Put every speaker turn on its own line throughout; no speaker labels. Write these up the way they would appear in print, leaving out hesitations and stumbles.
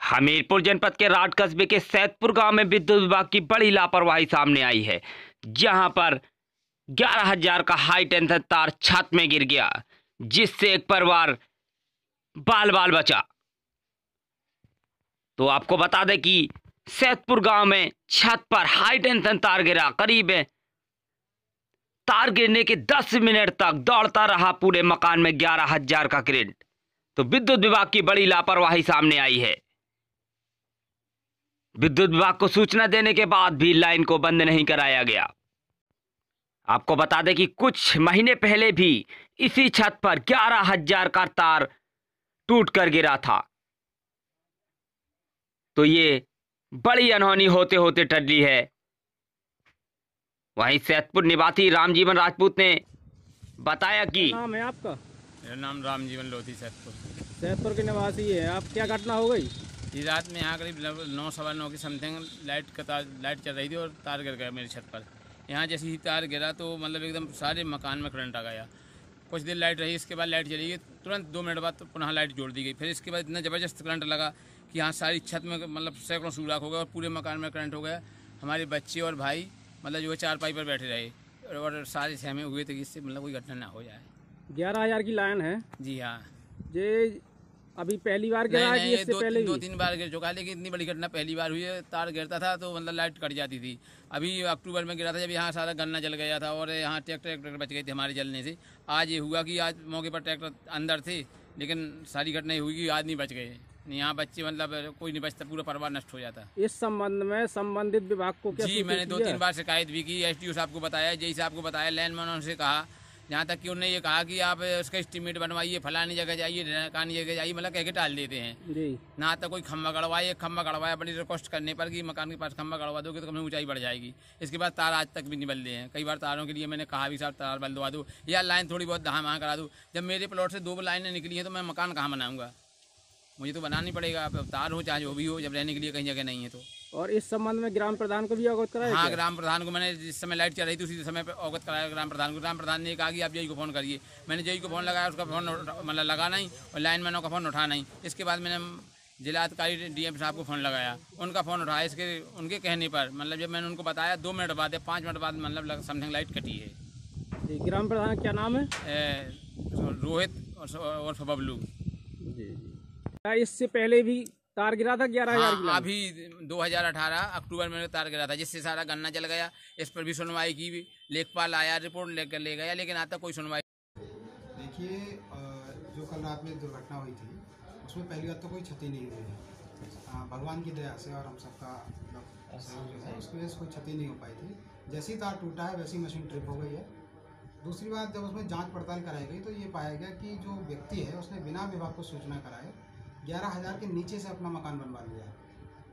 हमीरपुर जनपद के राट कस्बे के सैदपुर गांव में विद्युत विभाग की बड़ी लापरवाही सामने आई है, जहां पर 11,000 का हाई टेंशन तार छत में गिर गया, जिससे एक परिवार बाल बाल बचा। तो आपको बता दें कि सैदपुर गांव में छत पर हाई टेंशन तार गिरा। करीब तार गिरने के 10 मिनट तक दौड़ता रहा पूरे मकान में 11,000 का करंट। तो विद्युत विभाग की बड़ी लापरवाही सामने आई है। विद्युत विभाग को सूचना देने के बाद भी लाइन को बंद नहीं कराया गया। आपको बता दें कि कुछ महीने पहले भी इसी छत पर 11,000 का तार टूट कर गिरा था। तो ये बड़ी अनहोनी होते होते टली है। वहीं सैदपुर निवासी रामजीवन राजपूत ने बताया कि
नाम है आपका?
मेरा नाम रामजीवन लोधी
सैदपुर के निवासी है आप। क्या घटना हो गई?
ये रात में यहाँ करीब 9 सवा 9 की समथिंग लाइट चल रही थी और तार गिर गया मेरी छत पर। यहाँ जैसे ही तार गिरा तो मतलब एकदम सारे मकान में करंट आ गया। कुछ देर लाइट रही, इसके बाद लाइट चली गई। तुरंत 2 मिनट बाद तो पुनः लाइट जोड़ दी गई। फिर इसके बाद इतना ज़बरदस्त करंट लगा कि यहाँ सारी छत में मतलब सैकड़ों सुराख हो गया और पूरे मकान में करंट हो गया। हमारे बच्चे और भाई मतलब जो है चारपाई पर बैठे रहे और सारे सहमे हुए थे कि इससे मतलब कोई घटना ना हो जाए।
11,000 की लाइन है? जी
हाँ।
ये अभी पहली बार गिरा है कि इससे पहले?
2-3 बार गिर चुका है, लेकिन इतनी बड़ी घटना पहली बार हुई है। तार गिरता था तो मतलब लाइट कट जाती थी। अभी अक्टूबर में गिरा था जब यहाँ सारा गन्ना जल गया था और यहाँ ट्रैक्टर बच गए थे हमारे जलने से। आज ये हुआ कि आज मौके पर ट्रैक्टर अंदर थे, लेकिन सारी घटना हुई कि आदमी बच गए। यहाँ बच्चे मतलब कोई नहीं बचता, पूरा परिवार नष्ट हो जाता।
इस संबंध में संबंधित विभाग को क्या?
जी मैंने 2-3 बार शिकायत भी की। SDO साहब को बताया, जेई साहब को बताया, लैंडमैनों से कहा। जहाँ तक कि उन्होंने ये कहा कि आप उसका एस्टीमेट बनवाइए, फलानी जगह जाइए, ढकानी जगह जाइए, मतलब कह के टाल देते हैं जी। ना तो कोई खम्भा गड़वाए, खम्भा गड़वाया बड़ी रिक्वेस्ट करने पर कि मकान के पास खम्भा गड़वा दोगे तो कम ऊंचाई बढ़ जाएगी। इसके बाद तार आज तक भी नहीं बदले हैं। कई बार तारों के लिए मैंने कहा भी साहब तार बदलवा दो या लाइन थोड़ी बहुत दहा महा करा दो। जब मेरे प्लॉट से 2 लाइनें निकली हैं तो मैं मकान कहाँ बनाऊँगा? मुझे तो बनाना ही पड़ेगा। अब तार हो चाहे जो भी हो, जब रहने के लिए कहीं जगह नहीं है तो।
और इस संबंध में ग्राम प्रधान को भी अवगत कराया?
हाँ, ग्राम प्रधान को मैंने जिस समय लाइट चल रही थी उसी समय पे अवगत कराया ग्राम प्रधान को। ग्राम प्रधान ने कहा कि आप जेई को फ़ोन करिए। मैंने जेई को फ़ोन लगाया, उसका फ़ोन मतलब लगा नहीं और लाइनमैनों का फ़ोन उठा नहीं। इसके बाद मैंने जिलाधिकारी DM साहब को फ़ोन लगाया, उनका फ़ोन उठाया। इसके उनके कहने पर मतलब जब मैंने उनको बताया 2 मिनट बाद या 5 मिनट बाद मतलब समथिंग लाइट कटी है।
ग्राम प्रधान क्या नाम है?
रोहित और बबलू।
इससे पहले भी तार गिरा था 11,000 की?
अभी 2018 अक्टूबर में तार गिरा था, जिससे सारा गन्ना जल गया। इस पर भी सुनवाई की, लेखपाल आया, रिपोर्ट लेकर ले गया, लेकिन आज तक कोई सुनवाई।
देखिए, जो कल रात में दुर्घटना हुई थी उसमें पहली बात तो कोई क्षति नहीं हुई है, भगवान की दया से और हम सबका सहयोग जो है उसकी वजह से कोई क्षति नहीं हो पाई थी। जैसे ही तार टूटा है वैसी मशीन ट्रिप हो गई है। दूसरी बात, जब उसमें जांच पड़ताल कराई गई तो ये पाया गया कि जो व्यक्ति है उसने बिना विभाग को सूचना कराए 11,000 के नीचे से अपना मकान बनवा लिया।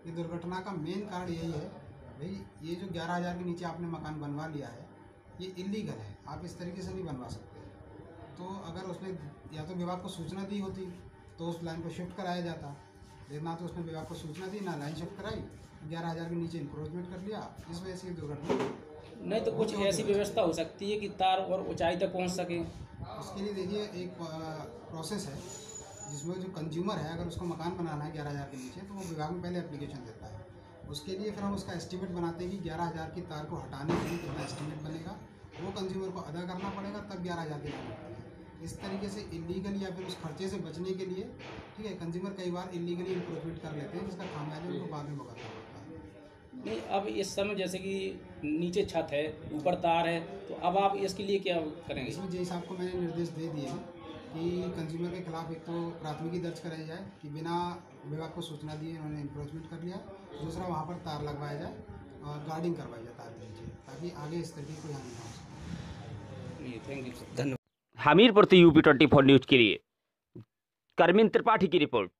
ये दुर्घटना का मेन कारण यही है भाई, ये जो 11,000 के नीचे आपने मकान बनवा लिया है ये इलीगल है। आप इस तरीके से नहीं बनवा सकते। तो अगर उसने या तो विभाग को सूचना दी होती तो उस लाइन को शिफ्ट कराया जाता, लेकिन ना तो उसने विभाग को सूचना दी ना लाइन शिफ्ट कराई, 11,000 के नीचे इंक्रोचमेंट कर लिया, इस वजह से ये दुर्घटना।
नहीं तो कुछ ऐसी व्यवस्था हो सकती है कि तार और ऊंचाई तक पहुंच सके?
उसके लिए देखिए एक प्रोसेस है जिसमें जो कंज्यूमर है अगर उसको मकान बनाना है 11,000 के नीचे तो वो विभाग में पहले एप्लीकेशन देता है। उसके लिए फिर हम उसका एस्टीमेट बनाते हैं कि 11,000 की तार को हटाने के लिए कितना एस्टीमेट बनेगा, वो कंज्यूमर को अदा करना पड़ेगा, तब 11,000 की तार होती है। इस तरीके से इलीगल या फिर उस खर्चे से बचने के लिए, ठीक है, कंज्यूमर कई बार इलीगली इंक्रोचमेंट कर लेते हैं, जिसका खामियाजा उनको बाद में भुगतना पड़ता है।
नहीं, अब इस समय जैसे कि नीचे छत है, ऊपर तार है, तो अब आप इसके लिए क्या करेंगे?
इसमें जेई साहब को मैंने निर्देश दे दिए हैं कि कंज्यूमर के खिलाफ एक तो प्राथमिकी दर्ज कराई जाए कि बिना विभाग को सूचना दिए उन्होंने इंक्रोचमेंट कर लिया। दूसरा, वहाँ पर तार लगवाया जाए और गार्डिंग करवाई जाए तार के नीचे, ताकि आगे इस तरह की कोई हानि ना हो सके।
थैंक यू, धन्यवाद।
हमीरपुर से UP 24 न्यूज के लिए करमीन त्रिपाठी की रिपोर्ट।